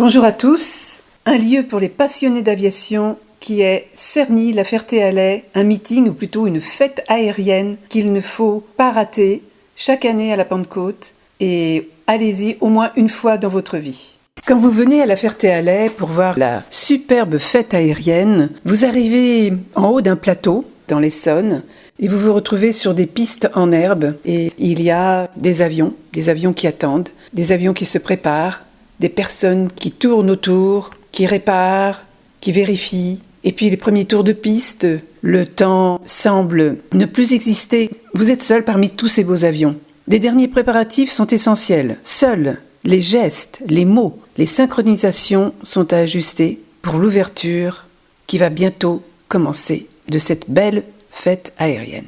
Bonjour à tous, un lieu pour les passionnés d'aviation qui est Cerny-La Ferté-Alais, un meeting ou plutôt une fête aérienne qu'il ne faut pas rater chaque année à la Pentecôte et allez-y au moins une fois dans votre vie. Quand vous venez à La Ferté-Alais pour voir la superbe fête aérienne, vous arrivez en haut d'un plateau dans l'Essonne et vous vous retrouvez sur des pistes en herbe et il y a des avions qui attendent, des avions qui se préparent, des personnes qui tournent autour, qui réparent, qui vérifient. Et puis les premiers tours de piste, le temps semble ne plus exister. Vous êtes seul parmi tous ces beaux avions. Les derniers préparatifs sont essentiels. Seuls les gestes, les mots, les synchronisations sont à ajuster pour l'ouverture qui va bientôt commencer de cette belle fête aérienne.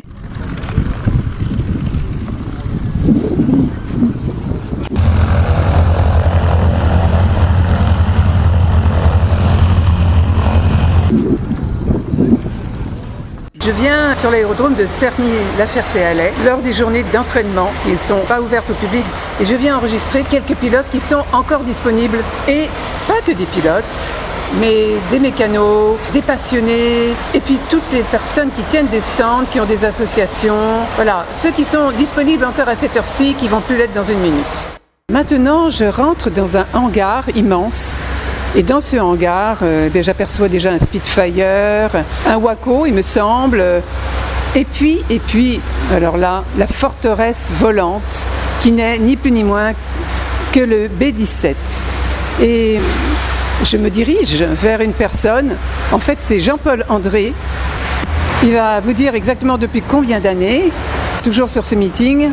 Je viens sur l'aérodrome de Cerny-La Ferté-Alais lors des journées d'entraînement qui ne sont pas ouvertes au public et je viens enregistrer quelques pilotes qui sont encore disponibles et pas que des pilotes mais des mécanos, des passionnés et puis toutes les personnes qui tiennent des stands, qui ont des associations, voilà, ceux qui sont disponibles encore à cette heure-ci qui vont plus l'être dans une minute. Maintenant je rentre dans un hangar immense. Et dans ce hangar, j'aperçois déjà un Spitfire, un Waco, il me semble. Et puis, alors là, la forteresse volante, qui n'est ni plus ni moins que le B-17. Et je me dirige vers une personne, en fait c'est Jean-Paul André. Il va vous dire exactement depuis combien d'années, toujours sur ce meeting,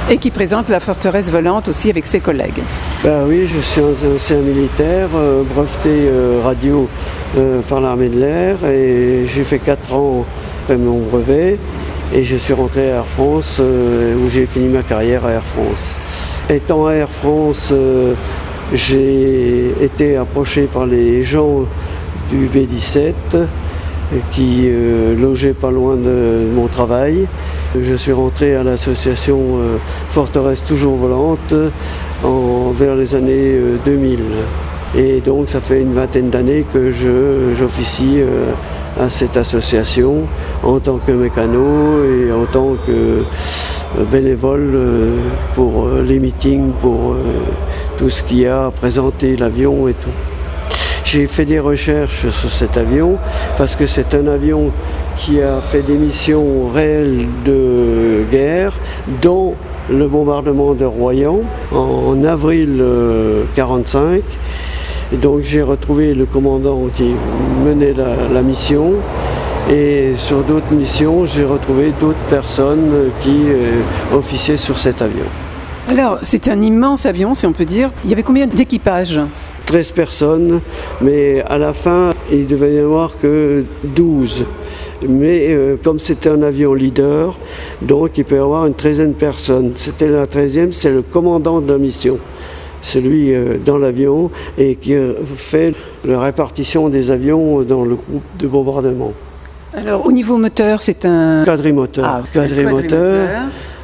et qui présente la forteresse volante aussi avec ses collègues. Oui, je suis un ancien militaire, breveté radio par l'armée de l'air et j'ai fait 4 ans après mon brevet et je suis rentré à Air France où j'ai fini ma carrière à Air France. Étant à Air France, j'ai été approché par les gens du B-17 qui logeaient pas loin de mon travail. Je suis rentré à l'association Forteresse Toujours Volante vers les années 2000. Et donc ça fait une vingtaine d'années que j'officie à cette association en tant que mécano et en tant que bénévole pour les meetings, pour tout ce qu'il y a à présenter l'avion et tout. J'ai fait des recherches sur cet avion parce que c'est un avion qui a fait des missions réelles de guerre, dont le bombardement de Royan en avril 1945. Donc j'ai retrouvé le commandant qui menait la mission et sur d'autres missions, j'ai retrouvé d'autres personnes qui officiaient sur cet avion. Alors, c'est un immense avion, si on peut dire. Il y avait combien d'équipages ? 13 personnes, mais à la fin, il ne devait y avoir que 12. Mais comme c'était un avion leader, donc il peut y avoir une 13e personne. C'était la 13e, c'est le commandant de la mission, celui dans l'avion, et qui fait la répartition des avions dans le groupe de bombardement. Alors, au niveau moteur, c'est un... Quadrimoteur. Quadrimoteur.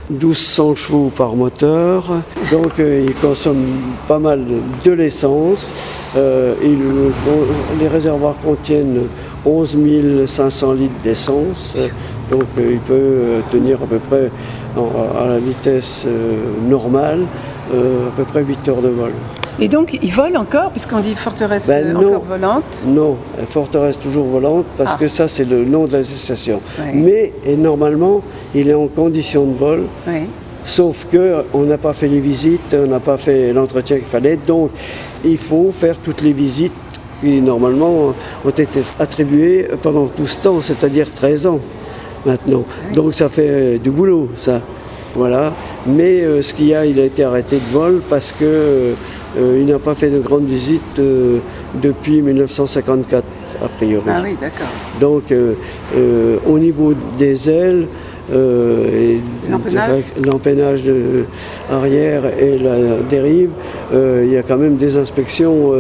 1200 chevaux par moteur, donc il consomme pas mal de l'essence. Les réservoirs contiennent 11 500 litres d'essence, donc il peut tenir à peu près à la vitesse normale, à peu près 8 heures de vol. Et donc, il vole encore, puisqu'on dit forteresse encore volante ? Non, forteresse toujours volante, parce que ça, c'est le nom de l'association. Ouais. Mais, et normalement, il est en condition de vol, sauf qu'on n'a pas fait les visites, on n'a pas fait l'entretien qu'il fallait, donc il faut faire toutes les visites qui, normalement, ont été attribuées pendant tout ce temps, c'est-à-dire 13 ans maintenant. Donc ça fait du boulot, ça. Voilà, mais ce qu'il y a, il a été arrêté de vol parce que il n'a pas fait de grande visite depuis 1954, a priori. Ah oui, d'accord. Donc, au niveau des ailes, et l'empennage arrière et la dérive, il y a quand même des inspections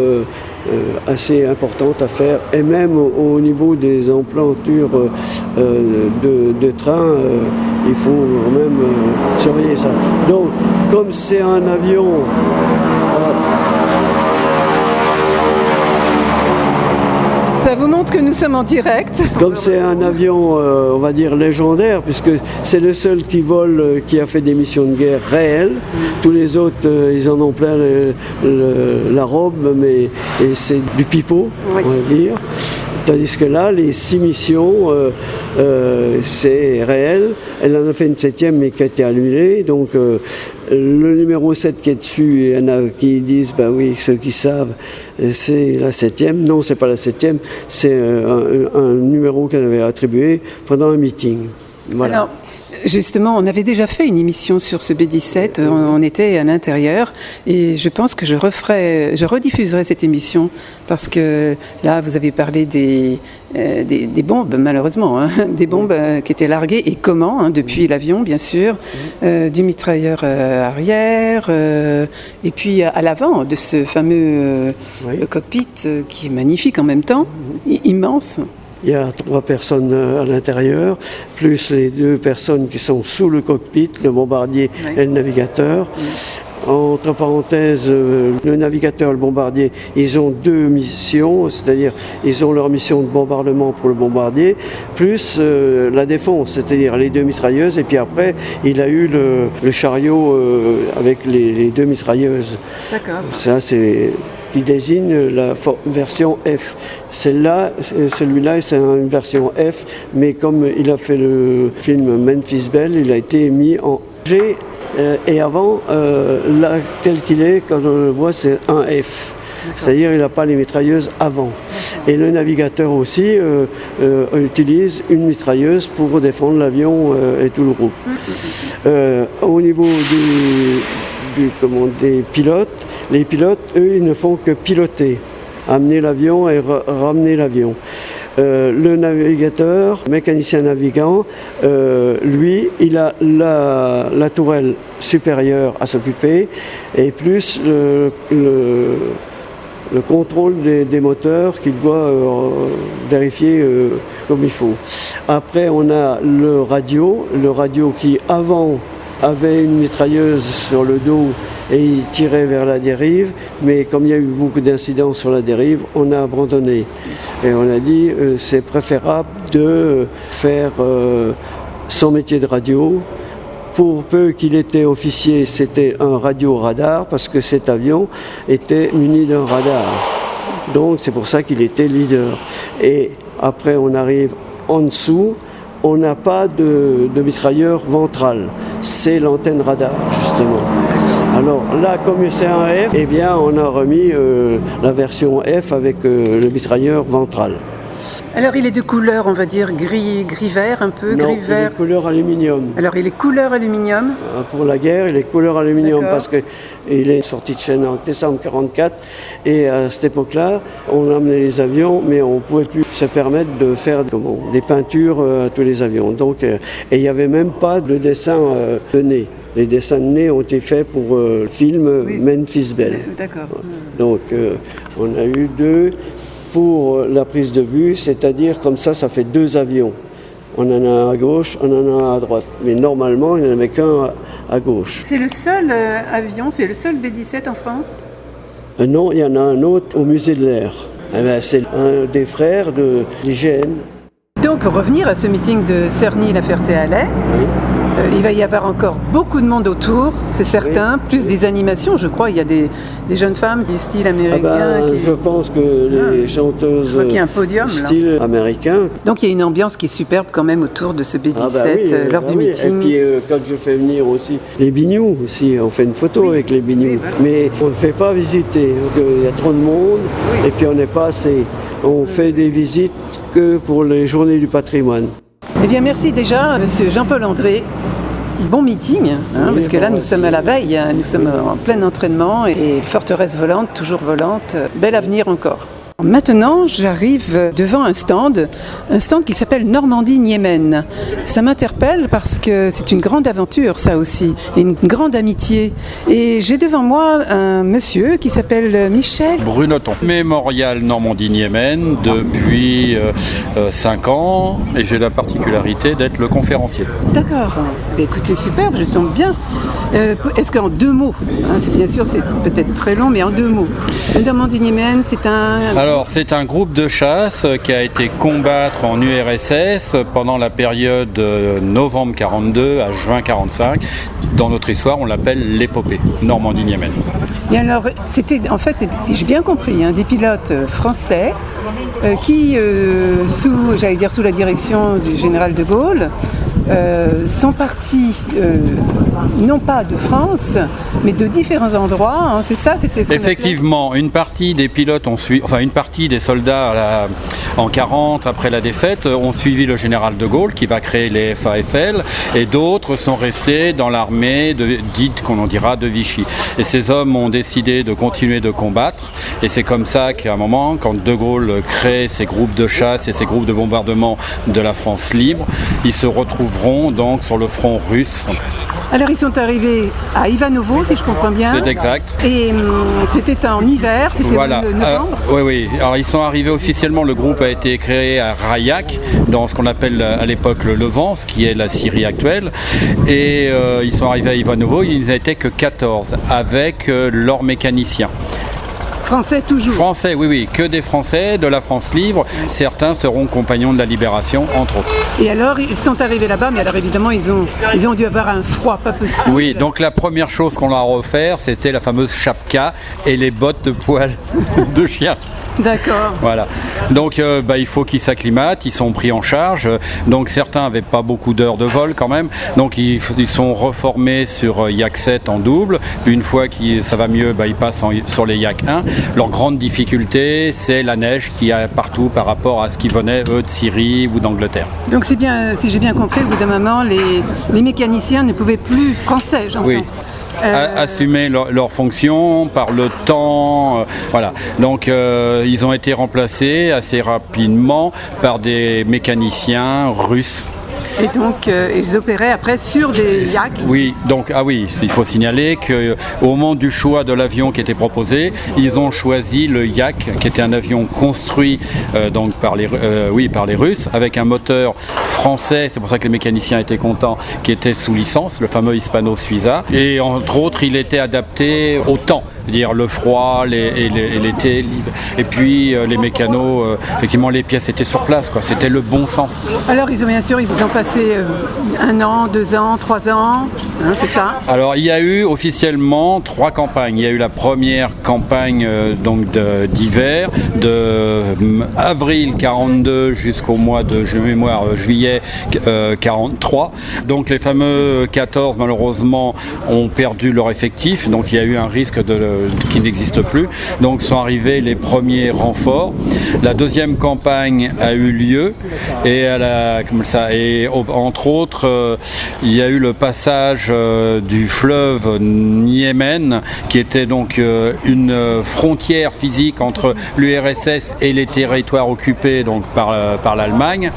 assez importantes à faire, et même au niveau des emplantures de train, il faut quand même surveiller ça. Donc, comme c'est un avion Ça vous montre que nous sommes en direct. Comme c'est un avion, on va dire, légendaire, puisque c'est le seul qui vole, qui a fait des missions de guerre réelles. Tous les autres, ils en ont plein la robe, mais et c'est du pipeau, on va dire. Tandis que là, les 6 missions, c'est réel. Elle en a fait une 7e, mais qui a été annulée. Donc, le numéro 7 qui est dessus, il y en a qui disent, ben oui, ceux qui savent, c'est la 7e. Non, c'est pas la 7e, c'est un numéro qu'elle avait attribué pendant un meeting. Voilà. Alors, justement, on avait déjà fait une émission sur ce B-17, on était à l'intérieur, et je pense que je rediffuserai cette émission, parce que là, vous avez parlé des bombes, malheureusement, hein, des bombes qui étaient larguées, et comment, depuis l'avion, bien sûr, du mitrailleur arrière, et puis à l'avant de ce fameux cockpit qui est magnifique en même temps, immense. Il y a 3 personnes à l'intérieur, plus les 2 personnes qui sont sous le cockpit, le bombardier et le navigateur. Entre parenthèses, le navigateur et le bombardier, ils ont 2 missions, c'est-à-dire ils ont leur mission de bombardement pour le bombardier, plus la défense, c'est-à-dire les 2 mitrailleuses, et puis après, il a eu le chariot avec les 2 mitrailleuses. D'accord. Ça, c'est qui désigne la version F. Celui-là, c'est une version F, mais comme il a fait le film Memphis Belle, il a été mis en G, et avant, là, tel qu'il est, quand on le voit, c'est un F. C'est-à-dire qu'il n'a pas les mitrailleuses avant. Et le navigateur aussi utilise une mitrailleuse pour défendre l'avion et tout le groupe. Au niveau des pilotes, les pilotes, eux, ils ne font que piloter, amener l'avion et ramener l'avion. Le navigateur, mécanicien navigant, lui, il a la tourelle supérieure à s'occuper, et plus le contrôle des moteurs qu'il doit vérifier comme il faut. Après, on a le radio qui avant avait une mitrailleuse sur le dos et il tirait vers la dérive, mais comme il y a eu beaucoup d'incidents sur la dérive, on a abandonné. Et on a dit c'est préférable de faire son métier de radio. Pour peu qu'il était officier, c'était un radio-radar, parce que cet avion était muni d'un radar. Donc c'est pour ça qu'il était leader. Et après on arrive en dessous, on n'a pas de mitrailleur ventral. C'est l'antenne radar, justement. Alors là, comme c'est un F, eh bien on a remis la version F avec le mitrailleur ventral. Alors il est de couleur, on va dire gris-vert un peu, non, gris-vert. il est couleur aluminium. Alors il est couleur aluminium. Pour la guerre, il est couleur aluminium. D'accord. Parce qu'il est sorti de chaîne en décembre 1944 et à cette époque-là, on amenait les avions, mais on ne pouvait plus se permettre de faire des peintures à tous les avions. Donc, et il n'y avait même pas de dessin de nez. Les dessins de nez ont été faits pour le film Memphis Belle. D'accord. Donc on a eu 2 pour la prise de vue, c'est-à-dire comme ça fait 2 avions. On en a un à gauche, on en a un à droite. Mais normalement, il n'y en avait qu'un à gauche. C'est le seul avion, c'est le seul B-17 en France ? Non, il y en a un autre au musée de l'air. C'est un des frères de l'IGN. Donc pour revenir à ce meeting de Cerny-la-Ferté-Alais, il va y avoir encore beaucoup de monde autour, c'est certain, plus des animations, je crois. Il y a des jeunes femmes du style américain. Je pense que les chanteuses qu'il y a un podium, style américain. Donc il y a une ambiance qui est superbe quand même autour de ce B-17 lors du meeting. Et puis quand je fais venir aussi les Bignoux, aussi, on fait une photo avec les Bignoux. Voilà. Mais on ne fait pas visiter, il y a trop de monde et puis on n'est pas assez. On fait des visites que pour les journées du patrimoine. Eh bien merci déjà, monsieur Jean-Paul André. Bon meeting, parce que là nous sommes à la veille, nous sommes en plein entraînement et forteresse volante, toujours volante, bel avenir encore. Maintenant, j'arrive devant un stand qui s'appelle Normandie-Niemen. Ça m'interpelle parce que c'est une grande aventure, ça aussi, et une grande amitié. Et j'ai devant moi un monsieur qui s'appelle Michel Brunoton. Mémorial Normandie-Niemen depuis 5 ans, et j'ai la particularité d'être le conférencier. D'accord. Écoutez, superbe, je tombe bien. Est-ce qu'en 2 mots, c'est bien sûr, c'est peut-être très long, mais en 2 mots, le Normandie-Niemen, c'est un Alors, c'est un groupe de chasse qui a été combattre en URSS pendant la période novembre 42 à juin 45. Dans notre histoire, on l'appelle l'épopée Normandie-Niemen. Et alors, c'était en fait, si j'ai bien compris, des pilotes français qui, sous la direction du général de Gaulle, sont partis non pas de France, mais de différents endroits. C'est ça, c'était. Effectivement, une partie des pilotes une partie des soldats en 40 après la défaite ont suivi le général de Gaulle qui va créer les FAFL, et d'autres sont restés dans l'armée dite qu'on en dira de Vichy. Et ces hommes ont décidé de continuer de combattre, et c'est comme ça qu'à un moment, quand de Gaulle crée ces groupes de chasse et ces groupes de bombardement de la France libre, ils se retrouveront donc sur le front russe. Alors ils sont arrivés à Ivanovo, si je comprends bien. C'est exact. Et c'était en hiver, c'était novembre. Oui. Alors ils sont arrivés officiellement, le groupe a été créé à Rayak, dans ce qu'on appelle à l'époque le Levant, ce qui est la Syrie actuelle. Et ils sont arrivés à Ivanovo, ils n'étaient que 14, avec leurs mécaniciens. Français toujours. Français, oui, que des Français de la France libre. Certains seront compagnons de la Libération, entre autres. Et alors, ils sont arrivés là-bas, mais alors évidemment, ils ont dû avoir un froid pas possible. Oui, donc la première chose qu'on leur a offert, c'était la fameuse chapka et les bottes de poil de chien. D'accord. Voilà. Donc il faut qu'ils s'acclimatent, ils sont pris en charge. Donc certains n'avaient pas beaucoup d'heures de vol quand même. Donc ils sont reformés sur Yak 7 en double. Puis une fois que ça va mieux, ils passent sur les Yak 1. Leur grande difficulté, c'est la neige qu'il y a partout par rapport à ce qui venait, eux, de Syrie ou d'Angleterre. Donc c'est bien, si j'ai bien compris, au bout d'un moment, les mécaniciens ne pouvaient plus français, j'entends. Oui. Assumer leur fonction par le temps, voilà. Donc ils ont été remplacés assez rapidement par des mécaniciens russes. Et donc, ils opéraient après sur des Yak. Oui, donc, il faut signaler qu'au moment du choix de l'avion qui était proposé, ils ont choisi le Yak, qui était un avion construit par les Russes, avec un moteur français, c'est pour ça que les mécaniciens étaient contents, qui était sous licence, le fameux Hispano-Suiza. Et entre autres, il était adapté au temps, c'est-à-dire le froid, l'été, l'hiver. Et puis les mécanos, effectivement, les pièces étaient sur place, quoi. C'était le bon sens. Alors, ils ont passé 1 an, 2 ans, 3 ans, c'est ça? Alors il y a eu officiellement 3 campagnes. Il y a eu la première campagne d'hiver, de avril 42 jusqu'au mois de juillet 43. Donc les fameux 14 malheureusement ont perdu leur effectif, donc il y a eu un risque qui n'existe plus. Donc sont arrivés les premiers renforts. La deuxième campagne a eu lieu et entre autres, il y a eu le passage du fleuve Niemen, qui était donc une frontière physique entre l'URSS et les territoires occupés donc par l'Allemagne.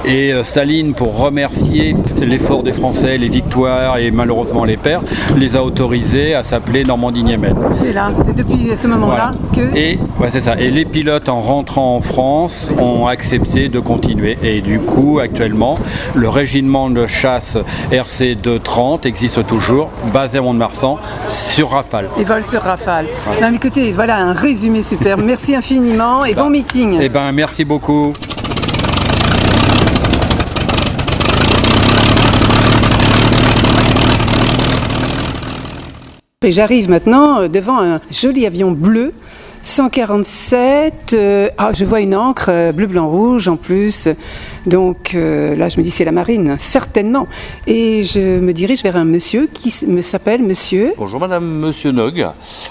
Et Staline, pour remercier l'effort des Français, les victoires et malheureusement les pertes, les a autorisés à s'appeler Normandie-Niemen. C'est depuis ce moment-là que... Et c'est ça. Et les pilotes, en rentrant en France, ont accepté de continuer. Et du coup, actuellement, le régiment de chasse RC-230 existe toujours, basé à Mont-de-Marsan, sur Rafale. Ils volent sur Rafale. Non, mais écoutez, voilà un résumé super. Merci infiniment et bon meeting. Merci beaucoup. Et j'arrive maintenant devant un joli avion bleu 147, je vois une encre bleu, blanc, rouge en plus, donc là je me dis c'est la marine, certainement. Et je me dirige vers un monsieur qui s'appelle monsieur... Bonjour madame, monsieur Nog.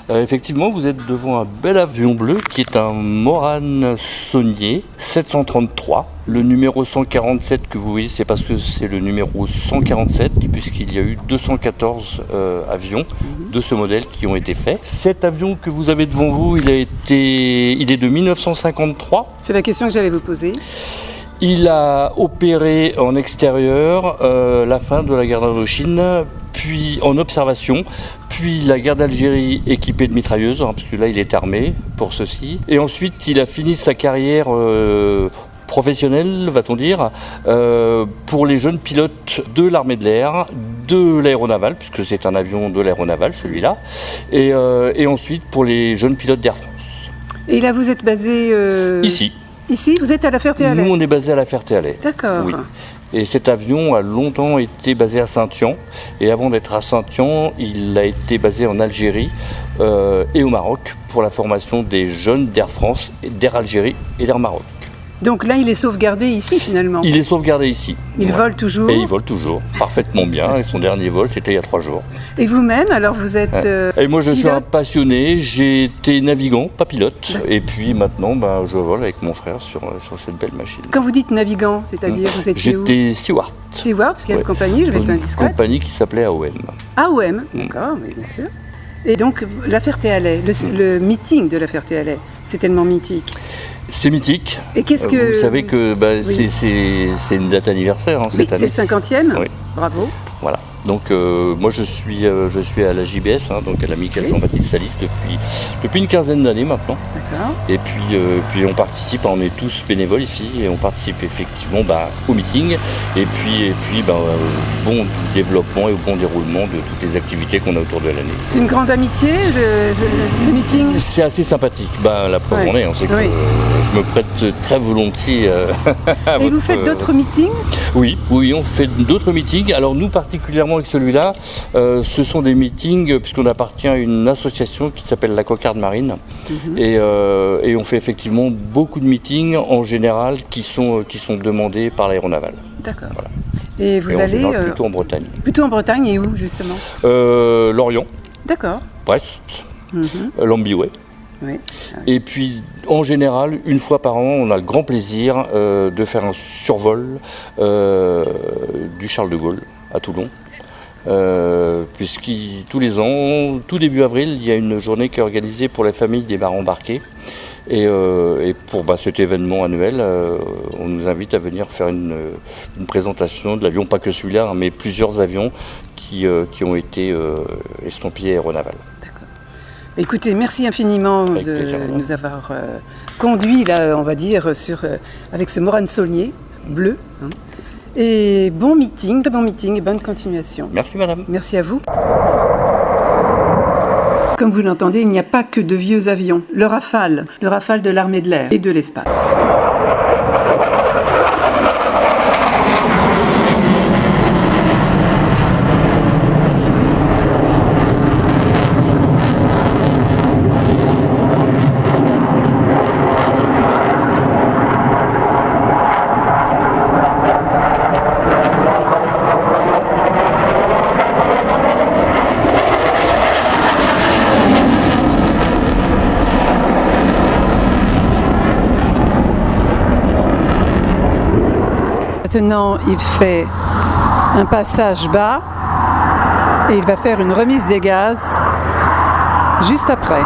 Effectivement vous êtes devant un bel avion bleu qui est un Morane Saunier 733. Le numéro 147 que vous voyez, c'est parce que c'est le numéro 147, puisqu'il y a eu 214 avions de ce modèle qui ont été faits. Cet avion que vous avez devant vous, il est de 1953. C'est la question que j'allais vous poser. Il a opéré en extérieur la fin de la guerre d'Indochine, puis en observation, puis la guerre d'Algérie équipée de mitrailleuses, parce que là il est armé pour ceci. Et ensuite il a fini sa carrière professionnel, va-t-on dire, pour les jeunes pilotes de l'armée de l'air, de l'aéronaval, puisque c'est un avion de l'aéronaval celui-là, et ensuite pour les jeunes pilotes d'Air France. Et là, vous êtes basé... Ici. Ici, vous êtes à La Ferté-Alais? Nous, on est basé à La Ferté-Alais. D'accord. Oui. Et cet avion a longtemps été basé à Saint-Yan. Et avant d'être à Saint-Yan, il a été basé en Algérie et au Maroc pour la formation des jeunes d'Air France, d'Air Algérie et d'Air Maroc. Donc là, il est sauvegardé ici, finalement? Il est sauvegardé ici. Il vole toujours? Et il vole toujours, parfaitement bien. Et son dernier vol, c'était il y a 3 jours. Et vous-même, alors vous êtes Et moi, je suis pilote? un passionné. J'ai été navigant, pas pilote. Et puis maintenant, je vole avec mon frère sur cette belle machine. Quand vous dites navigant, c'est-à-dire vous étiez où? J'étais steward. Steward, quelle compagnie? Je vais être Une indiscrète. compagnie qui s'appelait AOM. AOM, d'accord, oui, bien sûr. Et donc, La Ferté-Alais, le meeting de La Ferté-Alais, c'est tellement mythique. C'est mythique. Et qu'est-ce que... Vous savez que Oui. c'est une date anniversaire cette année. C'est le 50e. Oui. Bravo. Voilà. Donc moi je suis à la JBS, donc à l'amicale Jean-Baptiste Salis depuis une quinzaine d'années maintenant. D'accord. Et puis on participe, on est tous bénévoles ici et on participe effectivement au meeting et puis au bon développement et au bon déroulement de toutes les activités qu'on a autour de l'année. C'est une grande amitié, le meeting? C'est assez sympathique. La preuve en est, c'est que je me prête très volontiers à Et vous faites d'autres meetings? Oui, on fait d'autres meetings. Alors nous particulièrement avec celui-là, ce sont des meetings puisqu'on appartient à une association qui s'appelle la Cocarde Marine et on fait effectivement beaucoup de meetings en général qui sont demandés par l'aéronaval. D'accord. Voilà. Et vous en allez général, plutôt en Bretagne. Plutôt en Bretagne et où justement? Lorient, D'accord. Brest, l'Ambiway. Oui. Et puis, en général, une fois par an, on a le grand plaisir de faire un survol du Charles de Gaulle à Toulon. Puisque tous les ans, tout début avril, il y a une journée qui est organisée pour les familles des marins embarqués. Et pour cet événement annuel, on nous invite à venir faire une présentation de l'avion, pas que celui-là, mais plusieurs avions qui ont été estampillés aéronaval. Écoutez, merci infiniment plaisir, nous avoir conduits, là, on va dire, avec ce Morane Saulnier bleu. Et bon meeting, très bon meeting et bonne continuation. Merci madame. Merci à vous. Comme vous l'entendez, il n'y a pas que de vieux avions. Le Rafale de l'armée de l'air et de l'espace. Maintenant, il fait un passage bas et il va faire une remise des gaz juste après.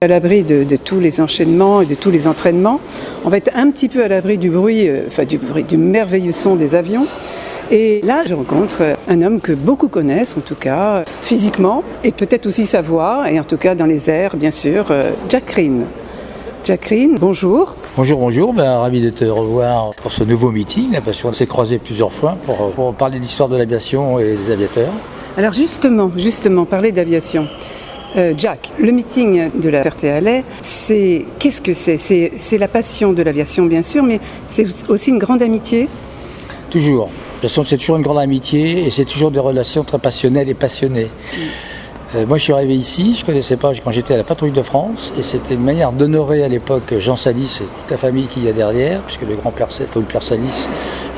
À l'abri de tous les enchaînements et de tous les entraînements. On va être un petit peu à l'abri du bruit, du merveilleux son des avions. Et là, je rencontre un homme que beaucoup connaissent, en tout cas, physiquement, et peut-être aussi sa voix, et en tout cas dans les airs, bien sûr, Jack Reen. Jack Reen, bonjour. Bonjour, ravi de te revoir pour ce nouveau meeting, parce qu'on s'est croisés plusieurs fois pour parler de l'histoire de l'aviation et des aviateurs. Alors justement, parler d'aviation. Jack, le meeting de la Ferté-Alais, qu'est-ce que c'est? C'est la passion de l'aviation, bien sûr, mais c'est aussi une grande amitié? Toujours. De toute façon, c'est toujours une grande amitié et c'est toujours des relations très passionnelles et passionnées. Moi, je suis arrivé ici, je ne connaissais pas quand j'étais à la Patrouille de France, et c'était une manière d'honorer à l'époque Jean Salis et toute la famille qu'il y a derrière, puisque le père Salis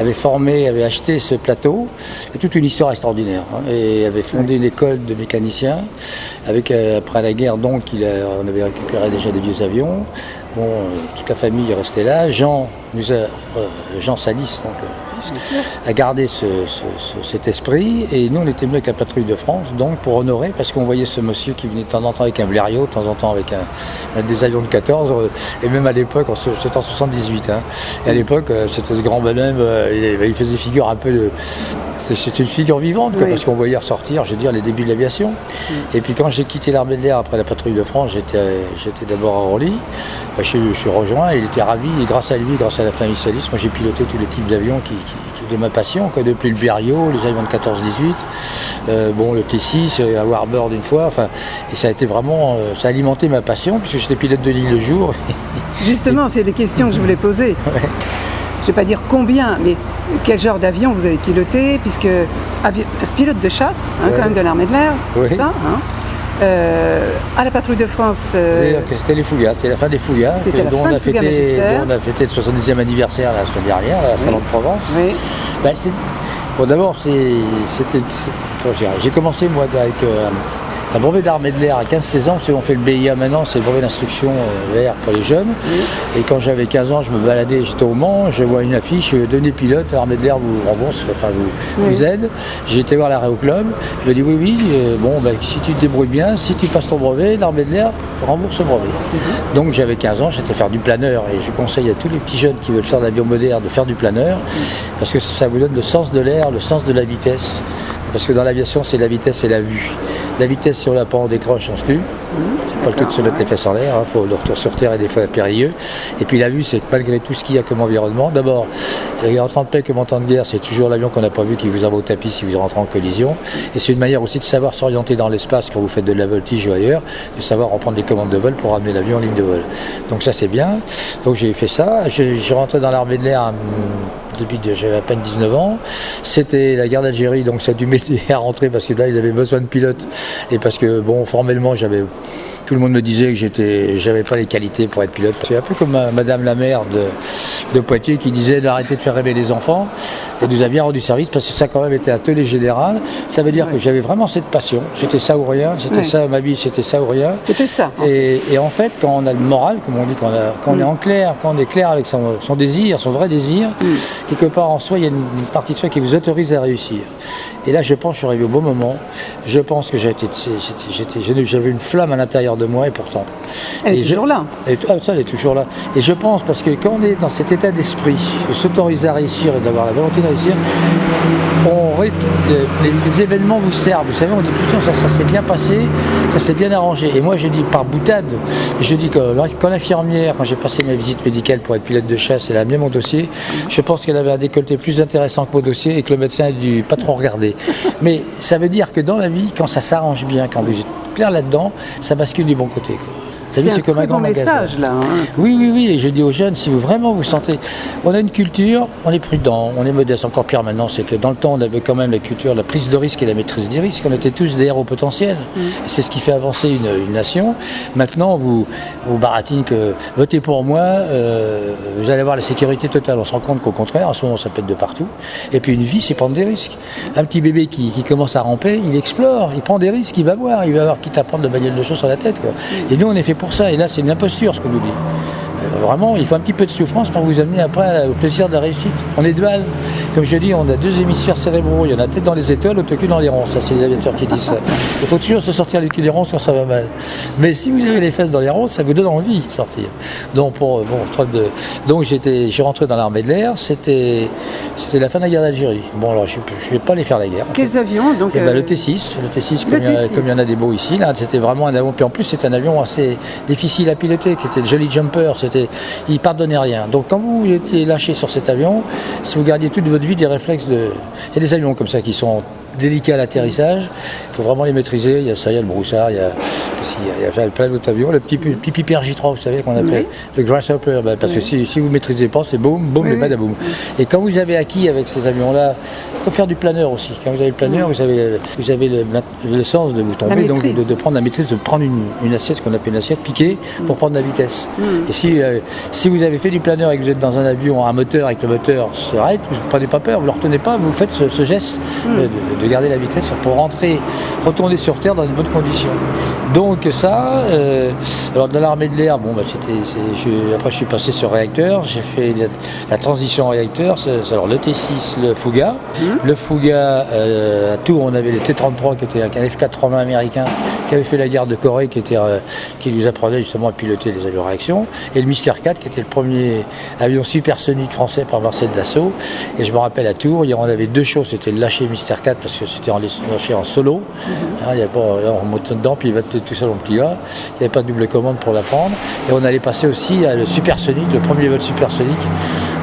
avait acheté ce plateau, et toute une histoire extraordinaire, et avait fondé une école de mécaniciens, après la guerre, donc, on avait récupéré déjà des vieux avions. Toute la famille est restée là. Jean Salis, donc le France, a gardé cet esprit. Et nous, on était venus avec la patrouille de France, donc pour honorer, parce qu'on voyait ce monsieur qui venait de temps en temps avec un Blériot, de temps en temps avec des avions de 14, et même à l'époque, c'était en 78. Hein, et à l'époque, c'était ce grand bonhomme, il faisait figure un peu de... C'était une figure vivante, quoi, parce qu'on voyait ressortir, je veux dire, les débuts de l'aviation. Et puis quand j'ai quitté l'armée de l'air après la patrouille de France, j'étais d'abord à Orly. Je suis rejoint et il était ravi. Et grâce à lui, grâce à la famille Salis, moi j'ai piloté tous les types d'avions qui de ma passion, quoi, depuis le Blériot, les avions de 14-18, le T6, un Warbird une fois. Enfin, et ça a été vraiment, ça a alimenté ma passion puisque j'étais pilote de ligne le jour. Justement, c'est des questions que je voulais poser. Ouais. Je ne vais pas dire combien, mais quel genre d'avion vous avez piloté, puisque pilote de chasse, quand même de l'armée de l'air, ça, hein. À la patrouille de France. C'était les Fougas, c'est la fin des Fougas, dont on a fêté le 70e anniversaire la semaine dernière, à la Salon de Provence. Oui. D'abord, j'ai commencé moi avec un brevet d'armée de l'air à 15-16 ans, on fait le BIA maintenant, c'est le brevet d'instruction air pour les jeunes. Et quand j'avais 15 ans, je me baladais, j'étais au Mans, je vois une affiche, devenez pilote, l'armée de l'air vous rembourse, vous aide. J'ai été voir l'aéroclub, il m'a dit oui, si tu te débrouilles bien, si tu passes ton brevet, l'armée de l'air rembourse le brevet. Donc j'avais 15 ans, j'étais faire du planeur et je conseille à tous les petits jeunes qui veulent faire de l'avion moderne de faire du planeur, parce que ça vous donne le sens de l'air, le sens de la vitesse. Parce que dans l'aviation, c'est la vitesse et la vue. La vitesse, si on l'a pas, on décroche, on se tue. C'est pas le tout de se mettre les fesses en l'air, le retour sur terre est des fois périlleux. Et puis la vue, c'est que malgré tout ce qu'il y a comme environnement, d'abord, en temps de paix comme en temps de guerre, c'est toujours l'avion qu'on n'a pas vu qui vous envoie au tapis si vous rentrez en collision. Et c'est une manière aussi de savoir s'orienter dans l'espace quand vous faites de la voltige ou ailleurs, de savoir reprendre les commandes de vol pour ramener l'avion en ligne de vol. Donc ça, c'est bien. Donc j'ai fait ça. J'ai rentré dans l'armée de l'air j'avais à peine 19 ans. C'était la guerre d'Algérie, donc ça a dû m'aider à rentrer parce que là, ils avaient besoin de pilotes. Et parce que, formellement, tout le monde me disait que j'avais pas les qualités pour être pilote. C'est un peu comme Madame la maire de Poitiers qui disait d'arrêter de faire rêver les enfants. Et nous a bien rendu service parce que ça, quand même, était un atelier général. Ça veut dire que j'avais vraiment cette passion. C'était ça ou rien. C'était ça, ma vie, c'était ça ou rien. C'était ça. Et en fait, quand on a le moral, comme on dit, quand on est en clair, quand on est clair avec son désir, son vrai désir, quelque part en soi, il y a une partie de soi qui vous autorise à réussir. Et là, je pense que je suis arrivé au bon moment. Je pense que j'avais une flamme à l'intérieur de moi et pourtant. Elle est toujours là. Ça, elle est toujours là. Et je pense, parce que quand on est dans cet état d'esprit, de s'autoriser à réussir et d'avoir la volonté de réussir, les événements vous servent. Vous savez, on dit putain, ça s'est bien passé, ça s'est bien arrangé. Et moi, je dis par boutade, je dis que quand l'infirmière, quand j'ai passé ma visite médicale pour être pilote de chasse, elle a amené mon dossier, je pense qu'elle avait un décolleté plus intéressant que mon dossier et que le médecin a dû pas trop regarder. Mais ça veut dire que dans la vie, quand ça s'arrange bien, quand vous êtes clair là-dedans, ça bascule du bon côté, quoi. C'est comme un grand message, là. Oui, et je dis aux jeunes, si vous vraiment vous sentez... On a une culture, on est prudent, on est modeste. Encore pire maintenant, c'est que dans le temps, on avait quand même la culture, la prise de risque et la maîtrise des risques. On était tous des héros potentiels. Et c'est ce qui fait avancer une nation. Maintenant, vous baratinez que votez pour moi, vous allez avoir la sécurité totale. On se rend compte qu'au contraire, en ce moment, ça pète de partout. Et puis une vie, c'est prendre des risques. Un petit bébé qui commence à ramper, il explore, il prend des risques, il va voir quitte à prendre de bagnole de chaud sur la tête, quoi. Et nous, on est fait pour ça, et là c'est une imposture ce qu'on nous dit. Vraiment, il faut un petit peu de souffrance pour vous amener après au plaisir de la réussite. On est dual. Comme je dis, on a deux hémisphères cérébraux. Il y en a tête dans les étoiles, l'autre cul dans les ronces. Ça, c'est les aviateurs qui disent ça. Il faut toujours se sortir les culs des ronces quand ça va mal. Mais si vous avez les fesses dans les ronces, ça vous donne envie de sortir. Donc, j'ai rentré dans l'armée de l'air. C'était la fin de la guerre d'Algérie. Bon, alors, je ne vais pas aller faire la guerre. Quels avions donc le T6. Le T6, comme il y en a des beaux ici. Là, c'était vraiment un avion. Puis en plus, c'est un avion assez difficile à piloter, qui était le Jolly Jumper. Il ne pardonnait rien. Donc quand vous étiez lâché sur cet avion, si vous gardiez toute votre vie des réflexes il y a des avions comme ça qui sont délicats à l'atterrissage, il faut vraiment les maîtriser. Il y a ça, il y a le Broussard, il y a plein d'autres avions. Le petit Piper J3, vous savez, qu'on appelle le Grasshopper, parce que si vous ne maîtrisez pas, c'est boum, boum, et badaboum. Et quand vous avez acquis avec ces avions-là, il faut faire du planeur aussi. Quand vous avez le planeur, vous avez le sens de vous tomber, donc de prendre la maîtrise, de prendre une assiette, ce qu'on appelle une assiette piquée, pour prendre la vitesse. Et si vous avez fait du planeur et que vous êtes dans un avion, un moteur, et que le moteur s'arrête, vous ne prenez pas peur, vous ne le retenez pas, vous faites ce geste de de garder la vitesse pour retourner sur Terre dans de bonnes conditions. Donc ça, alors dans l'armée de l'air, bon, après je suis passé sur réacteur, j'ai fait la transition réacteur, alors le T6, le Fouga. Le Fouga, à Tours, on avait le T-33 qui était un F-80 américain qui avait fait la guerre de Corée, qui nous apprenait justement à piloter les avions de réaction, et le Mystère 4 qui était le premier avion supersonique français par Marcel Dassault. Et je me rappelle à Tours, on avait deux choses, c'était le lâcher Mystère 4 parce que c'était lâché en solo, il y avait pas, là, on monte dedans puis il va tout seul mon petit gars, il n'y avait pas de double commande pour la prendre, et on allait passer aussi à le supersonique, le premier vol supersonique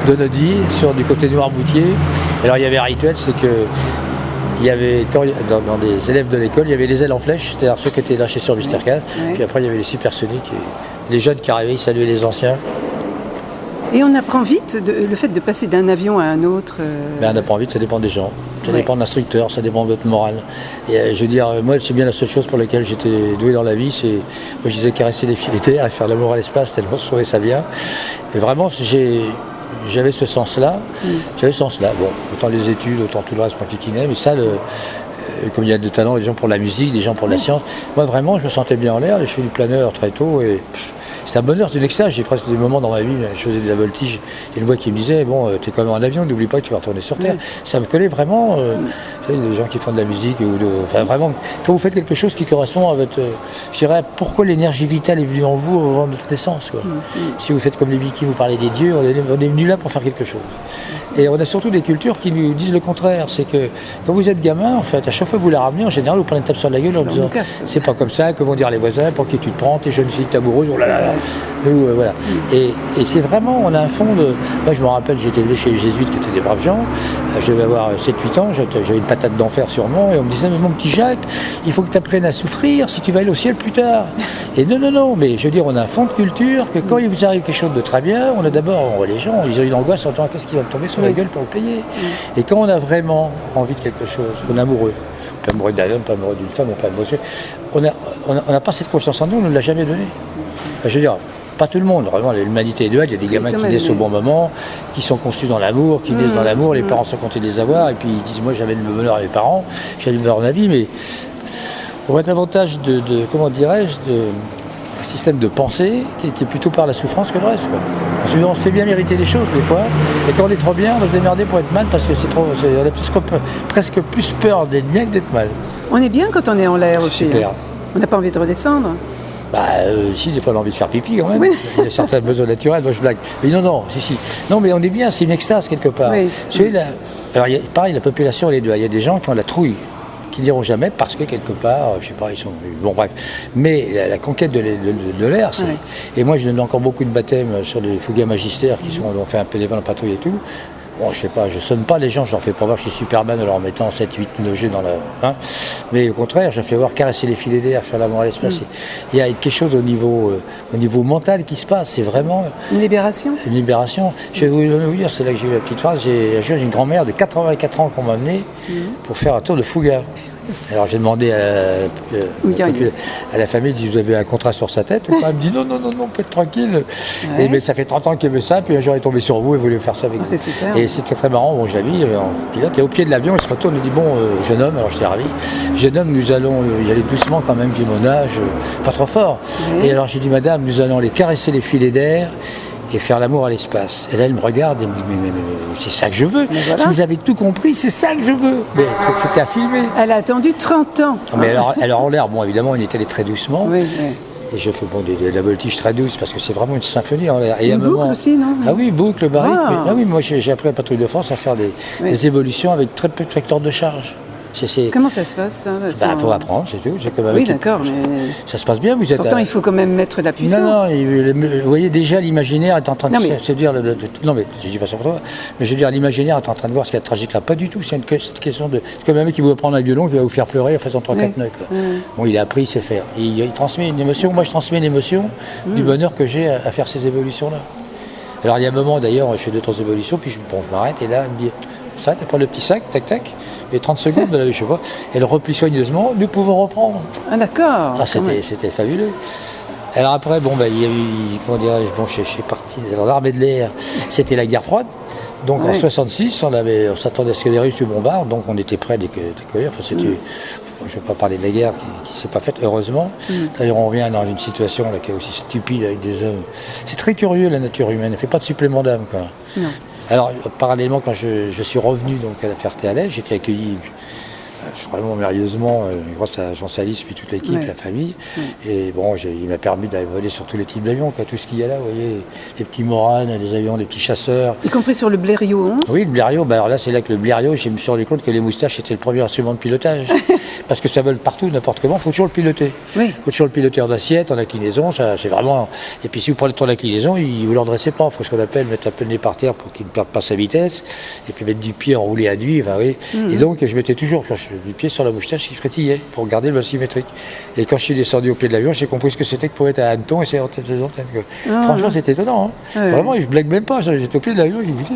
de notre vie, du côté de Noirmoutier. Alors il y avait un rituel, c'est que il y avait, dans des élèves de l'école, il y avait les ailes en flèche, c'est-à-dire ceux qui étaient lâchés sur Mystère 4, puis après il y avait les supersoniques, et les jeunes qui arrivaient, ils saluaient les anciens. Et on apprend vite le fait de passer d'un avion à un autre On apprend vite, ça dépend des gens. Ça dépend de l'instructeur, ça dépend de votre morale. Et je veux dire, moi, c'est bien la seule chose pour laquelle j'étais doué dans la vie, c'est, moi je disais caresser les filets d'air et faire l'amour à l'espace, tellement je trouvais ça bien. Et vraiment, j'avais ce sens-là. Bon, autant les études, autant tout le reste, moi qui n'aime, mais ça, comme il y a de talents, des gens pour la musique, des gens pour la science, moi vraiment, je me sentais bien en l'air, je fais du planeur très tôt et c'était un bonheur, c'était une extase. J'ai presque des moments dans ma vie, je faisais de la voltige, il y a une voix qui me disait, bon, t'es quand même en avion, n'oublie pas que tu vas retourner sur Terre. Ça me collait vraiment, vous savez, des gens qui font de la musique, enfin vraiment, quand vous faites quelque chose qui correspond à votre, je dirais, pourquoi l'énergie vitale est venue en vous au moment de votre naissance, quoi. Si vous faites comme les Vikings, vous parlez des dieux, on est venu là pour faire quelque chose. Et on a surtout des cultures qui nous disent le contraire, c'est que quand vous êtes gamin, en fait, à chaque fois que vous la ramenez, en général, vous prenez une tape sur la gueule en disant, c'est pas comme ça, que vont dire les voisins, pour qui tu te prends, tes jeunes filles amoureuses, oh là là là. Nous, voilà. Et c'est vraiment, on a un fond de... Moi, je me rappelle, j'étais élevé chez les jésuites qui étaient des braves gens. Je devais avoir 7-8 ans, j'avais une patate d'enfer sûrement, et on me disait, mais mon petit Jacques, il faut que tu apprennes à souffrir si tu vas aller au ciel plus tard. Et non, mais je veux dire, on a un fond de culture que quand il vous arrive quelque chose de très bien, on a d'abord, on voit les gens, ils ont une angoisse en disant, qu'est-ce qui va me tomber sur la gueule pour le payer. Et quand on a vraiment envie de quelque chose, on est amoureux. Pas amoureux d'un homme, pas amoureux d'une femme, pas amoureux. On n'a pas cette confiance en nous, on ne l'a jamais donnée. Je veux dire, pas tout le monde, vraiment, l'humanité est duale, il y a des gamins qui naissent au bon moment, qui sont conçus dans l'amour, qui naissent dans l'amour, les parents sont contentés de les avoir, et puis ils disent, moi j'avais le bonheur à mes parents, j'avais le bonheur de ma vie, mais on a davantage comment dirais-je, un système de pensée qui est plutôt par la souffrance que le reste, quoi. On se fait bien mériter les choses des fois, et quand on est trop bien, on va se démerder pour être mal, parce que on a presque plus peur d'être bien que d'être mal. On est bien quand on est en l'air aussi. Super. Hein. On n'a pas envie de redescendre. Si, des fois on a envie de faire pipi quand même. Oui. Il y a certains besoins naturels, donc je blague. Mais non, si. Non, mais on est bien, c'est une extase quelque part. Oui. Alors, pareil, la population, elle est deux. Il y a des gens qui ont la trouille, qui n'iront jamais parce que quelque part, je sais pas, ils sont... Bon, bref. Mais la conquête de l'air, c'est... Oui. Et moi, je donne encore beaucoup de baptêmes sur les Fougas magistères qui ont fait un peu les vols en patrouille et tout. Bon, je sonne pas les gens, je leur fais pas voir, je suis Superman en leur mettant 7, 8, 9 jeux dans la... Hein. Mais au contraire, je fais voir caresser les filets d'air, faire l'amour à l'espace. Il y a quelque chose au niveau mental qui se passe, c'est vraiment... Une libération. Une libération. Je vais vous dire, c'est là que j'ai eu la petite phrase, j'ai une grand-mère de 84 ans qu'on m'a amenée pour faire un tour de Fouga. Alors j'ai demandé à la famille, dit, vous avez un contrat sur sa tête ou pas? Elle me dit non, on peut être tranquille. Ouais. Et mais ça fait 30 ans qu'il veut ça, puis un jour il est tombé sur vous et voulait faire ça avec vous. C'est super. Et c'était très marrant, bon je l'ai vu en pilote, et au pied de l'avion, il se retourne et dit, bon, jeune homme, alors j'étais ravi, jeune homme, nous allons y aller doucement quand même, vu mon âge, pas trop fort. Et alors j'ai dit, madame, nous allons aller caresser les filets d'air et faire l'amour à l'espace. Et là, elle me regarde et me dit, mais c'est ça que je veux. Voilà. Si vous avez tout compris, c'est ça que je veux. Mais c'était à filmer. Elle a attendu 30 ans. Mais alors en l'air, bon, évidemment, on est allé très doucement. Oui. Et je fais de la voltige très douce parce que c'est vraiment une symphonie en l'air. Une boucle aussi, non? Ah oui, boucle, barrique. Ah oui, moi j'ai appris à la patrouille de France à faire des évolutions avec très peu de facteurs de charge. Comment ça se passe, ça? Il faut apprendre, c'est tout. Oui, d'accord, mais... Ça se passe bien, vous êtes... Pourtant, il faut quand même mettre de la puissance. Non, vous voyez, déjà, l'imaginaire est en train de séduire... Non, mais je dis pas ça pour toi, mais je veux dire, l'imaginaire est en train de voir ce qu'il y a de tragique là. Pas du tout, c'est une question de... C'est comme un mec qui veut prendre un violon, qui va vous faire pleurer en faisant 3-4 nœuds. Bon, il a appris, il sait faire. Il transmet une émotion. Moi, je transmets une émotion du bonheur que j'ai à faire ces évolutions-là. Alors, il y a un moment, d'ailleurs, je fais 2-3 évolutions, puis je m'arrête, et là, elle me dit... Ça, tu prends le petit sac, tac, et 30 secondes de la je sais pas, elle replie soigneusement, nous pouvons reprendre. Ah d'accord. Ah, c'était fabuleux. Alors après, bon, il y a eu, comment dirais-je, bon, je suis parti. Alors l'armée de l'air, c'était la guerre froide. Donc en Ouais. 66, on s'attendait à ce que les Russes nous bombardent, donc on était prêts à décoller. Enfin, c'était, je ne vais pas parler de la guerre qui ne s'est pas faite, heureusement. D'ailleurs, on revient dans une situation là, qui est aussi stupide avec des hommes. C'est très curieux, la nature humaine. Elle ne fait pas de supplément d'âme, quoi. Non. Alors, parallèlement, quand je suis revenu donc, à la Ferté-Alais, j'étais accueilli vraiment merveilleusement, grâce à Jean Salis, puis toute l'équipe, Ouais. la famille. Et bon, il m'a permis d'aller voler sur tous les types d'avions, quoi, tout ce qu'il y a là, vous voyez, les petits Morane, les avions, les petits chasseurs. Y compris sur le Blériot 11. Oui, le Blériot, alors là, c'est là que le Blériot, je me suis rendu compte que les moustaches étaient le premier instrument de pilotage. Parce que ça vole partout, n'importe comment, il faut toujours le piloter. Oui. Il faut toujours le piloter en assiette, en inclinaison, ça c'est vraiment. Et puis si vous prenez le temps d'inclinaison, vous ne l'endressez pas, il faut ce qu'on appelle mettre un peu le nez par terre pour qu'il ne perde pas sa vitesse, et puis mettre du pied enroulé à nuit, enfin, oui. Et donc je mettais toujours du pied sur la moustache qui frétillait pour garder le vol symétrique. Et quand je suis descendu au pied de l'avion, j'ai compris ce que c'était que pour être à hanneton et c'est en tête des antennes. Franchement, c'était étonnant. Hein. Ouais. Vraiment, je blague même pas, j'étais au pied de l'avion, je me disais.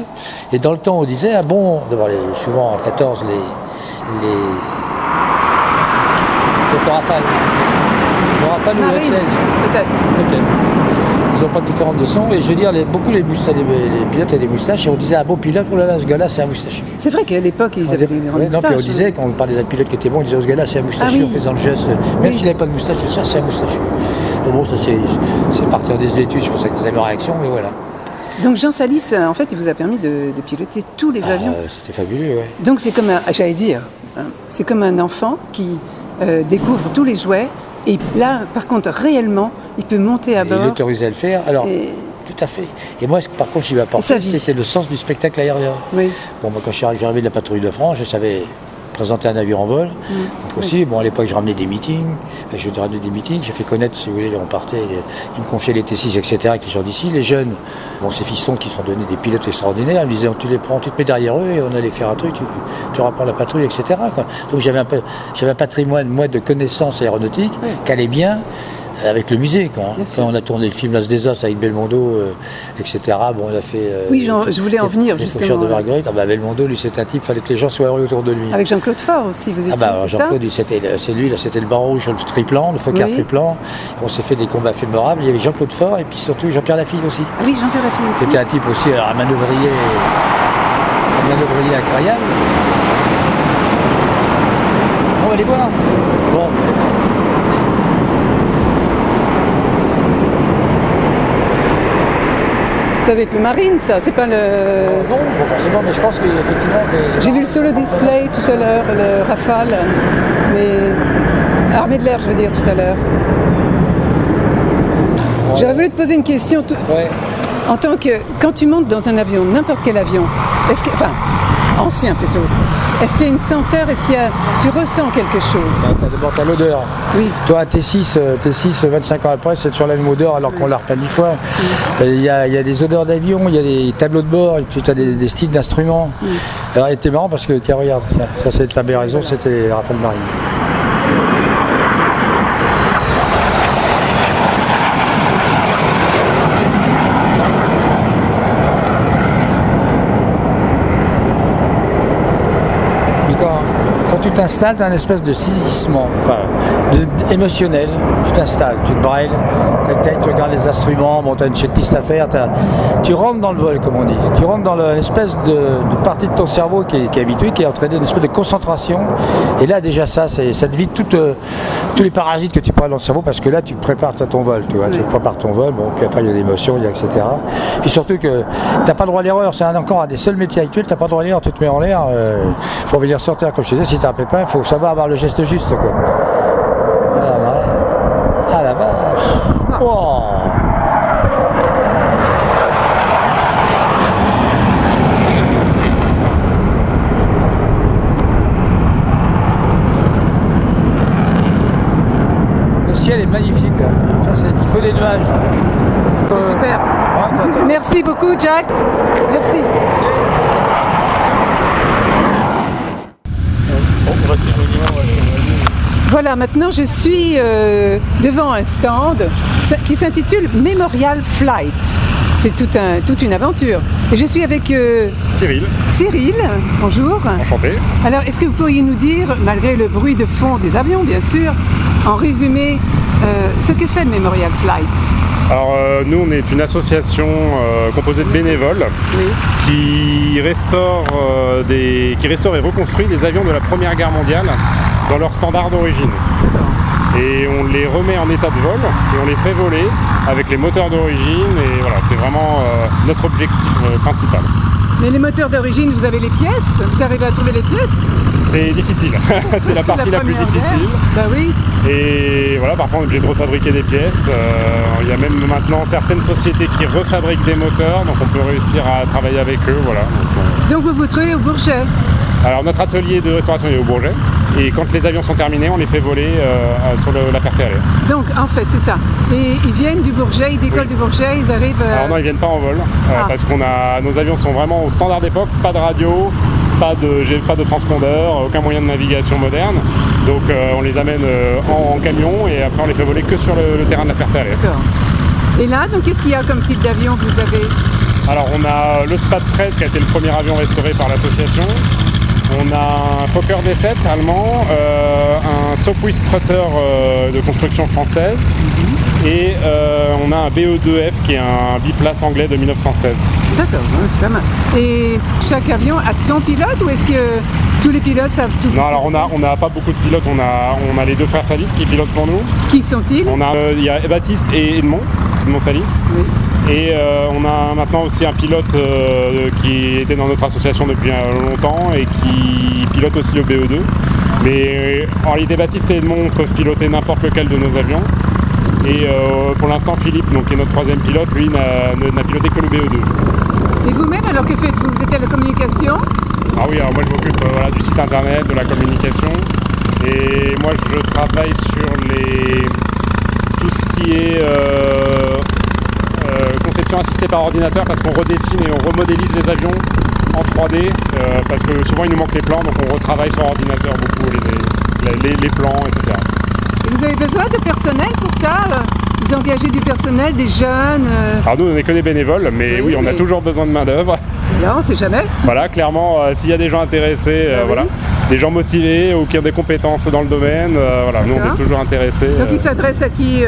Et dans le temps, on disait, ah bon, d'abord, souvent en 14, les Rafale. Le Rafale ou le Marine, F-16. peut-être. Ils n'ont pas de différence de son. Et je veux dire, beaucoup les pilotes avaient des moustaches. Et on disait, ah bon pilote, oh là là, ce gars-là, c'est un moustachu. C'est vrai qu'à l'époque, ils avaient des grandes Non, puis moustaches. on disait, quand on parlait d'un pilote qui était bon, on disait, oh, ce gars-là, c'est un moustachu, Ah oui. en faisant le geste. Même Oui. s'il n'avait pas de moustache, je dis, ça, c'est un moustachu. Bon, ça, c'est partir des études, je pense que des réactions, mais voilà. Donc Jean Salis, en fait, il vous a permis de piloter tous les avions. C'était fabuleux, ouais. Donc c'est comme j'allais dire, hein, c'est comme un enfant qui découvre tous les jouets. Et là, par contre, réellement, il peut monter à Et il bord. l'autorisait à le faire. Alors, Et- tout à fait. Et moi, par contre, j'y vais sa apporter, vie. c'était le sens du spectacle aérien. Oui. Bon, moi, quand je suis arrivé de la patrouille de France, je savais présenter un avion en vol. Donc aussi, bon, à l'époque, je ramenais des meetings. Je ramenais des meetings. J'ai fait connaître, si vous voulez, on partait, ils me confiaient les T6, etc., avec les gens d'ici. Les jeunes, bon, ces fistons qui sont devenus des pilotes extraordinaires, ils me disaient, tu les prends, tu te mets derrière eux et on allait faire un truc, tu rapportes la patrouille, etc., quoi. Donc j'avais un patrimoine, moi, de connaissances aéronautiques qui allait bien avec le musée, quoi. sûr. Quand on a tourné le film L'As des As avec Belmondo, etc., bon, on a fait... Oui, je voulais en venir, les justement. Faucheurs de Marguerite. Ah bah, Belmondo, lui, c'est un type, il fallait que les gens soient heureux autour de lui. Avec Jean-Claude Faure aussi, vous étiez, Ah bah alors, c'est ça? Jean-Claude, c'est lui, là, c'était le baron rouge sur le triplan, le Fokker Oui. triplan. On s'est fait des combats mémorables. Il y avait Jean-Claude Faure et puis surtout Jean-Pierre Lafille aussi. Ah oui, Jean-Pierre Lafille aussi. C'était un type aussi, alors, un manœuvrier incroyable. On va aller voir. Bon, on va aller voir. Ça va être le Marine, ça, c'est pas le... Non, bon, forcément, mais je pense qu'effectivement... J'ai vu le solo display tout à l'heure, le Rafale, mais... Armée de l'air, je veux dire, tout à l'heure. J'aurais voulu te poser une question. Ouais. En tant que... Quand tu montes dans un avion, n'importe quel avion, est-ce que... Enfin, ancien plutôt. Est-ce qu'il y a une senteur? Est-ce qu'il y a... Tu ressens quelque chose? D'abord, t'as l'odeur. Oui. Toi, T6, 25 ans après, c'est sur la même odeur alors qu'on l'a repeint 10 fois. Il y a des odeurs d'avion, il y a des tableaux de bord, et puis tu as des styles d'instruments. Alors, c'était marrant parce que, tiens, regarde, ça c'est la meilleure raison, c'était les Rafale Marine. Quand tu t'installes, tu as une espèce de saisissement émotionnel. Tu t'installes, tu te brailles, tu regardes les instruments, bon, tu as une checklist à faire. Tu rentres dans le vol, comme on dit. Tu rentres dans l'espèce de partie de ton cerveau qui est habituée, qui est entraînée, une espèce de concentration. Et là, déjà, ça te vide tous les parasites que tu prends dans le cerveau, parce que là, tu prépares ton vol. Tu vois, tu prépares ton vol, bon, puis après, il y a l'émotion, etc. Puis surtout que tu n'as pas le droit à l'erreur. C'est encore un des seuls métiers actuels, tu n'as pas le droit à l'erreur. Tu te mets en l'air, il faut venir sortir, comme je te disais, si tu as un pépin, il faut savoir avoir le geste juste, quoi. Ah la vache! Wow. Le ciel est magnifique, là. Il faut des nuages. C'est super. Ouais, Merci beaucoup, Jack. Merci. Voilà, maintenant je suis devant un stand qui s'intitule Memorial Flight. C'est toute une aventure. Et je suis avec Cyril, Cyril, bonjour. enchanté. Alors, est-ce que vous pourriez nous dire, malgré le bruit de fond des avions, bien sûr, en résumé ce que fait Memorial Flight. Alors nous on est une association composée de bénévoles qui restaure et reconstruit les avions de la Première Guerre mondiale dans leur standard d'origine. Et on les remet en état de vol et on les fait voler avec les moteurs d'origine et voilà, c'est vraiment notre objectif principal. Mais les moteurs d'origine, vous avez les pièces? Vous arrivez à trouver les pièces? C'est difficile, c'est la partie la plus difficile. Bah oui. Et voilà, par contre on est obligé de refabriquer des pièces. Il y a même maintenant certaines sociétés qui refabriquent des moteurs, donc on peut réussir à travailler avec eux. Voilà. Donc vous vous trouvez au Bourget? Alors notre atelier de restauration est au Bourget. Et quand les avions sont terminés, on les fait voler sur la Ferté-Alais. Donc en fait c'est ça. Et ils viennent du Bourget, ils décollent du Bourget, ils arrivent... Alors non, ils viennent pas en vol, parce qu'on nos avions sont vraiment au standard d'époque, pas de radio, pas de transpondeur, aucun moyen de navigation moderne. Donc on les amène en camion et après on les fait voler que sur le terrain de la Ferté-Alais. D'accord. Et là, donc qu'est-ce qu'il y a comme type d'avion que vous avez? Alors on a le SPAT 13 qui a été le premier avion restauré par l'association. On a un Fokker D7 allemand, un Sopwith Strutter de construction française et on a un BE2F qui est un biplace anglais de 1916. D'accord, c'est pas mal. Et chaque avion a son pilote ou est-ce que tous les pilotes savent tout? Non, alors on n'a pas beaucoup de pilotes, on a les deux frères Salis qui pilotent pour nous. Qui sont-ils? Il y a Baptiste et Edmond Salis. Oui. Et on a maintenant aussi un pilote qui était dans notre association depuis longtemps et qui pilote aussi le BE2. Mais en réalité, Baptiste et Edmond peuvent piloter n'importe lequel de nos avions. Et pour l'instant, Philippe, donc, qui est notre troisième pilote, lui n'a piloté que le BE2. Et vous-même, alors que faites-vous? Vous êtes à la communication? Ah oui, alors moi je m'occupe du site internet, de la communication. Et moi je travaille sur tout ce qui est conception assistée par ordinateur parce qu'on redessine et on remodélise les avions en 3D parce que souvent il nous manque les plans, donc on retravaille sur ordinateur beaucoup les plans, etc. Et vous avez besoin de personnel pour ça? Vous engagez du personnel, des jeunes? Alors nous on n'est que des bénévoles, mais oui, on a toujours besoin de main d'œuvre. Non, on sait jamais. Voilà, clairement, s'il y a des gens intéressés, voilà, des gens motivés ou qui ont des compétences dans le domaine, voilà, nous on est toujours intéressés. Donc il s'adresse à qui?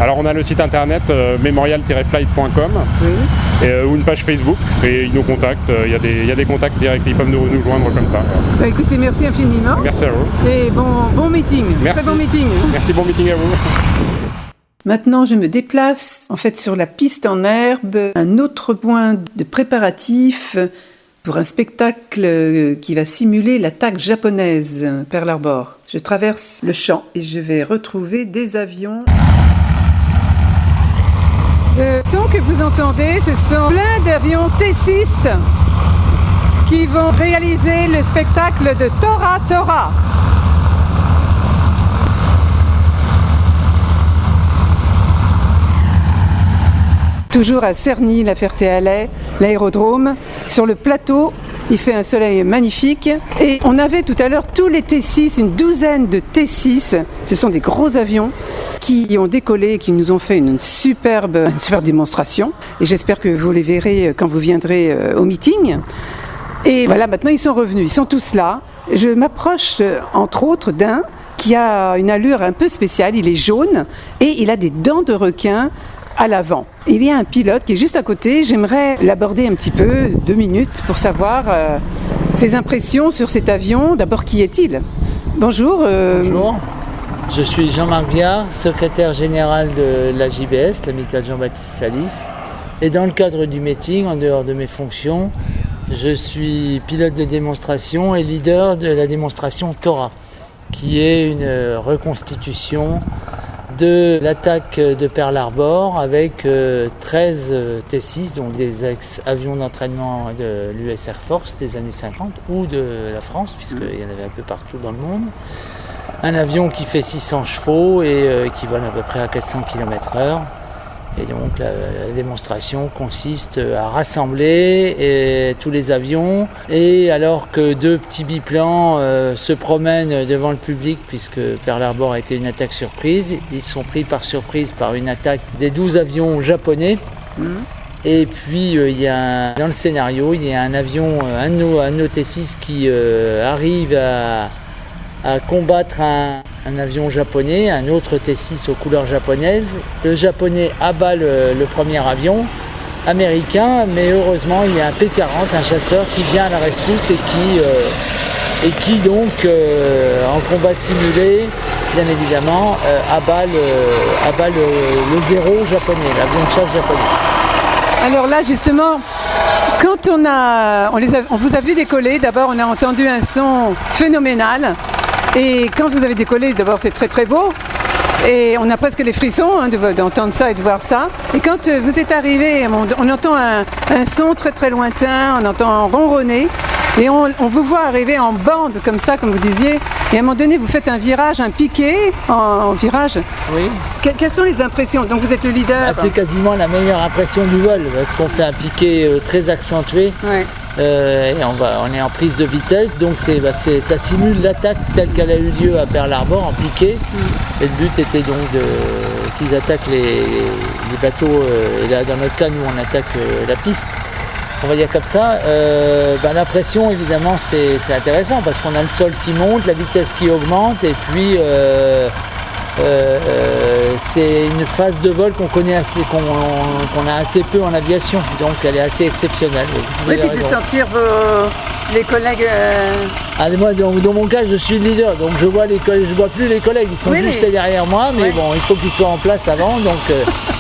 Alors on a le site internet memorial-flight.com ou une page Facebook et ils nous contactent, il y a des contacts directs, ils peuvent nous joindre comme ça. Bah, écoutez, merci infiniment. Merci à vous. Et bon meeting. Merci. Très bon meeting. Merci, bon meeting à vous. Maintenant, je me déplace en fait sur la piste en herbe, un autre point de préparatif pour un spectacle qui va simuler l'attaque japonaise, Pearl Harbor. Je traverse le champ et je vais retrouver des avions. Le son que vous entendez, ce sont plein d'avions T6 qui vont réaliser le spectacle de Tora Tora. Toujours à Cerny, la Ferté-Alais, l'aérodrome. Sur le plateau, il fait un soleil magnifique. Et on avait tout à l'heure tous les T6, une douzaine de T6. Ce sont des gros avions qui ont décollé et qui nous ont fait une superbe démonstration. Et j'espère que vous les verrez quand vous viendrez au meeting. Et voilà, maintenant ils sont revenus, ils sont tous là. Je m'approche entre autres d'un qui a une allure un peu spéciale. Il est jaune et il a des dents de requin à l'avant. Il y a un pilote qui est juste à côté. J'aimerais l'aborder un petit peu, 2 minutes, pour savoir ses impressions sur cet avion. D'abord, qui est-il? Bonjour. Bonjour. Je suis Jean-Marc Viard, secrétaire général de la JBS, l'amicale Jean-Baptiste Salis. Et dans le cadre du meeting, en dehors de mes fonctions, je suis pilote de démonstration et leader de la démonstration Tora, qui est une reconstitution de l'attaque de Pearl Harbor avec 13 T6, donc des avions d'entraînement de l'US Air Force des années 50 ou de la France, puisqu'il y en avait un peu partout dans le monde. Un avion qui fait 600 chevaux et qui vole à peu près à 400 km/h. Et donc la démonstration consiste à rassembler tous les avions et alors que 2 petits biplans se promènent devant le public puisque Pearl Harbor a été une attaque surprise, ils sont pris par surprise par une attaque des 12 avions japonais. Et puis dans le scénario, il y a un avion, un de nos T6 qui arrive à à combattre un avion japonais, un autre T6 aux couleurs japonaises. Le japonais abat le premier avion américain, mais heureusement il y a un P-40, un chasseur qui vient à la rescousse et qui donc en combat simulé, bien évidemment, abat le zéro japonais, l'avion de chasse japonais. Alors là, justement, quand on vous a vu décoller, d'abord on a entendu un son phénoménal. Et quand vous avez décollé, d'abord c'est très très beau. Et on a presque les frissons d'entendre ça et de voir ça. Et quand vous êtes arrivé, on entend un son très très lointain, on entend ronronner. Et on vous voit arriver en bande comme ça, comme vous disiez. Et à un moment donné, vous faites un virage, un piqué en virage. Oui. Quelles sont les impressions? Donc vous êtes le leader. C'est quasiment la meilleure impression du vol, parce qu'on fait un piqué très accentué. Ouais. Et on est en prise de vitesse, donc ça simule l'attaque telle qu'elle a eu lieu à Pearl Harbor en piqué. Et le but était donc qu'ils attaquent les bateaux, et là dans notre cas nous on attaque la piste, on va dire comme ça. La pression évidemment c'est intéressant parce qu'on a le sol qui monte, la vitesse qui augmente et puis c'est une phase de vol qu'on connaît qu'on a assez peu en aviation, donc elle est assez exceptionnelle. Oui, puis de sentir les collègues. Moi, dans mon cas, je suis le leader, donc je vois plus les collègues, ils sont juste derrière moi, mais bon, il faut qu'ils soient en place avant, donc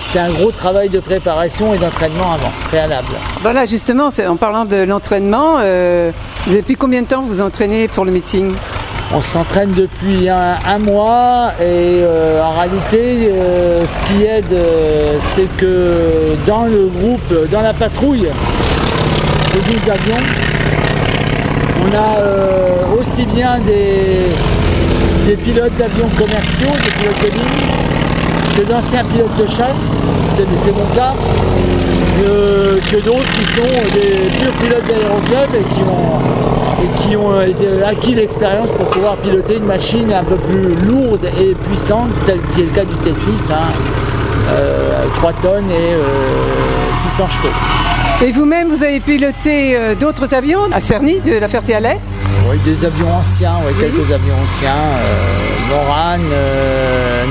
c'est un gros travail de préparation et d'entraînement avant, préalable. Voilà, justement, en parlant de l'entraînement, depuis combien de temps vous entraînez pour le meeting? On s'entraîne depuis un mois et en réalité, ce qui aide, c'est que dans le groupe, dans la patrouille de 12 avions, on a aussi bien des pilotes d'avions commerciaux, des pilotes de ligne, que d'anciens pilotes de chasse, c'est mon cas, que d'autres qui sont des purs pilotes d'aéroclub et qui ont acquis l'expérience pour pouvoir piloter une machine un peu plus lourde et puissante, tel qui est le cas du T6, 3 tonnes et 600 chevaux. Et vous-même, vous avez piloté d'autres avions à Cerny, de La Ferté-Alais? Oui, des avions anciens, quelques avions anciens, Morane,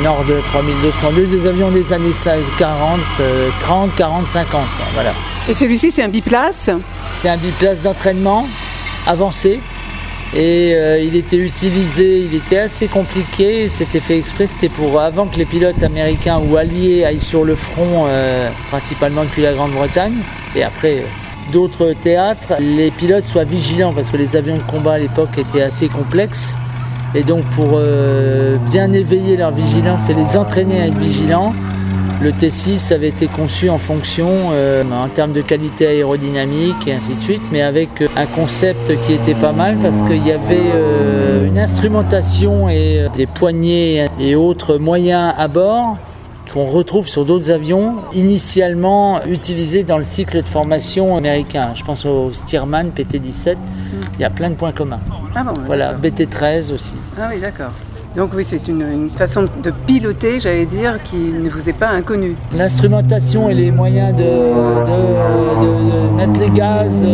Nord 3202, des avions des années 40, 30, 40, 50, voilà. Et celui-ci, c'est un biplace? C'est un biplace d'entraînement avancé et il était utilisé, il était assez compliqué, c'était fait exprès, c'était pour avant que les pilotes américains ou alliés aillent sur le front, principalement depuis la Grande-Bretagne et après d'autres théâtres, les pilotes soient vigilants parce que les avions de combat à l'époque étaient assez complexes et donc pour bien éveiller leur vigilance et les entraîner à être vigilants, le T6 avait été conçu en fonction en termes de qualité aérodynamique et ainsi de suite, mais avec un concept qui était pas mal parce qu'il y avait une instrumentation et des poignées et autres moyens à bord qu'on retrouve sur d'autres avions initialement utilisés dans le cycle de formation américain. Je pense au Stearman PT-17, il y a plein de points communs. Ah bon, voilà, BT-13 aussi. Ah oui, d'accord. Donc oui, c'est une façon de piloter, j'allais dire, qui ne vous est pas inconnue. L'instrumentation et les moyens de mettre les gaz,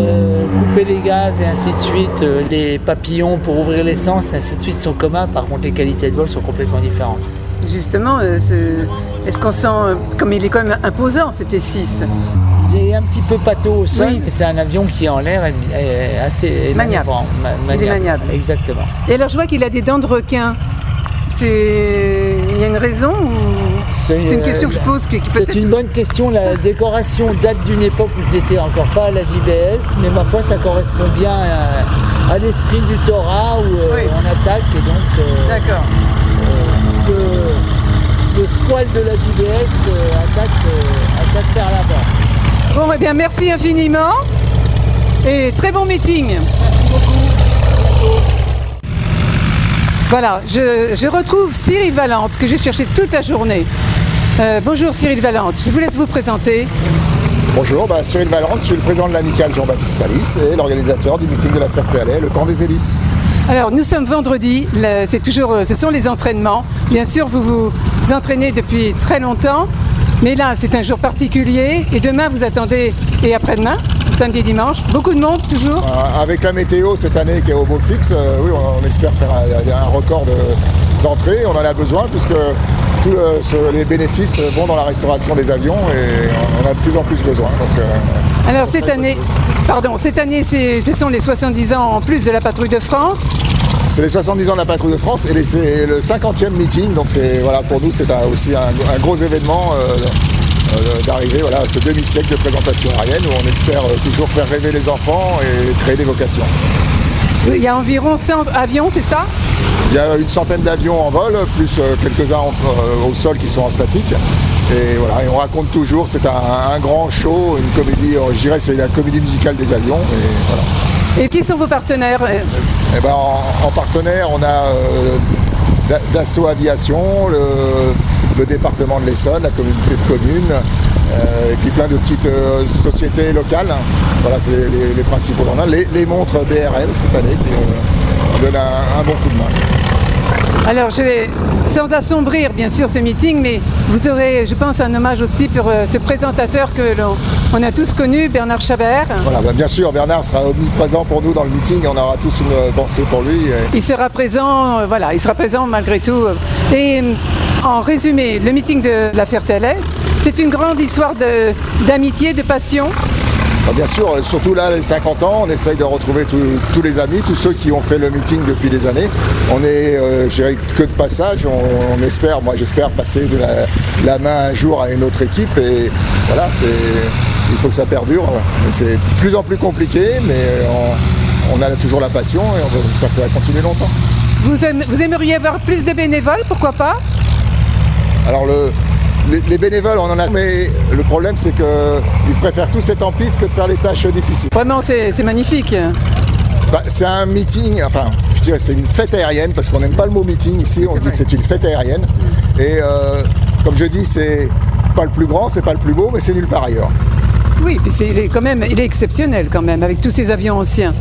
couper les gaz et ainsi de suite, les papillons pour ouvrir l'essence et ainsi de suite sont communs, par contre les qualités de vol sont complètement différentes. Justement, est-ce qu'on sent, comme il est quand même imposant, ce T6? Il est un petit peu pâteau au sol, oui. Mais c'est un avion qui en l'air est assez maniable. Il est maniable. Exactement. Et alors je vois qu'il a des dents de requin. Il y a une raison ou c'est une question que je pose qui c'est une bonne question. La décoration date d'une époque où je n'étais encore pas à la JBS, mais ma foi ça correspond bien à l'esprit du Torah où on attaque et donc d'accord. Le squal de la JBS attaque vers là-bas. Bon, eh bien merci infiniment et très bon meeting. Merci beaucoup. Voilà, je retrouve Cyril Valente, que j'ai cherché toute la journée. Bonjour Cyril Valente, je vous laisse vous présenter. Bonjour, Cyril Valente, je suis le président de l'amicale Jean-Baptiste Salis et l'organisateur du meeting de La Ferté-Alais, le camp des hélices. Alors nous sommes vendredi, ce sont les entraînements. Bien sûr, vous vous entraînez depuis très longtemps. Mais là, c'est un jour particulier et demain, vous attendez, et après-demain, samedi et dimanche, beaucoup de monde toujours. Avec la météo cette année qui est au beau fixe, oui, on espère faire un record d'entrée. On en a besoin puisque tous les bénéfices vont dans la restauration des avions et on a de plus en plus besoin. Donc, alors cette année, ce sont les 70 ans en plus de la Patrouille de France. C'est les 70 ans de la Patrouille de France et c'est le 50e meeting. Donc voilà, pour nous, c'est aussi un gros événement d'arriver à ce demi-siècle de présentation aérienne où on espère toujours faire rêver les enfants et créer des vocations. Il y a environ 100 avions, c'est ça? Il y a une centaine d'avions en vol, plus quelques-uns au sol qui sont en statique. Et voilà, et on raconte toujours, c'est un grand show, une comédie, je dirais c'est la comédie musicale des avions. Et voilà. Et qui sont vos partenaires? Eh ben, en partenaire, on a Dassault Aviation, le département de l'Essonne, la communauté de communes, et puis plein de petites sociétés locales. Voilà, c'est les principaux. On a les montres BRM cette année qui donnent un bon coup de main. Alors, je vais, sans assombrir bien sûr ce meeting, mais vous aurez, je pense, un hommage aussi pour ce présentateur que l'on a tous connu, Bernard Chabert. Voilà, bien sûr, Bernard sera omniprésent pour nous dans le meeting et on aura tous une pensée pour lui. Il sera présent, il sera présent malgré tout. Et en résumé, le meeting de la Ferté-Alais, c'est une grande histoire d'amitié, de passion. Bien sûr, surtout là, les 50 ans, on essaye de retrouver tous les amis, tous ceux qui ont fait le meeting depuis des années. On est, je dirais, que de passage. On espère, moi j'espère passer de la main un jour à une autre équipe. Et voilà, il faut que ça perdure. C'est de plus en plus compliqué, mais on a toujours la passion et on espère que ça va continuer longtemps. Vous aimeriez avoir plus de bénévoles, pourquoi pas? Alors les bénévoles, on en a, mais le problème c'est qu'ils préfèrent tous être en piste que de faire les tâches difficiles. Vraiment, c'est magnifique. C'est un meeting, enfin, je dirais c'est une fête aérienne, parce qu'on n'aime pas le mot meeting ici, on dit que c'est une fête aérienne. Et comme je dis, c'est pas le plus grand, c'est pas le plus beau, mais c'est nulle part ailleurs. Oui, puis il est exceptionnel quand même, avec tous ces avions anciens.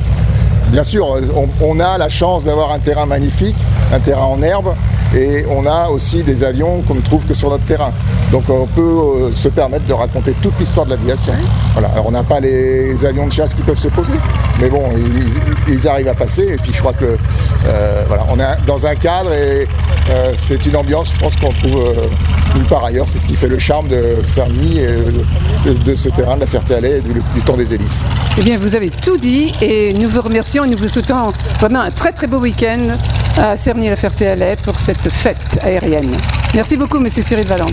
Bien sûr, on a la chance d'avoir un terrain magnifique, un terrain en herbe, et on a aussi des avions qu'on ne trouve que sur notre terrain. Donc on peut se permettre de raconter toute l'histoire de l'aviation. Voilà. Alors on n'a pas les avions de chasse qui peuvent se poser, mais bon, ils arrivent à passer. Et puis je crois que voilà, on est dans un cadre et c'est une ambiance, je pense qu'on trouve nulle part ailleurs. C'est ce qui fait le charme de Cerny et de ce terrain de la Ferté-Alais et du temps des hélices. Eh bien, vous avez tout dit et nous vous remercions et nous vous souhaitons vraiment un très très beau week-end à Cerny-la-Ferté-Alais pour cette fête aérienne. Merci beaucoup, Monsieur Cyril Valente.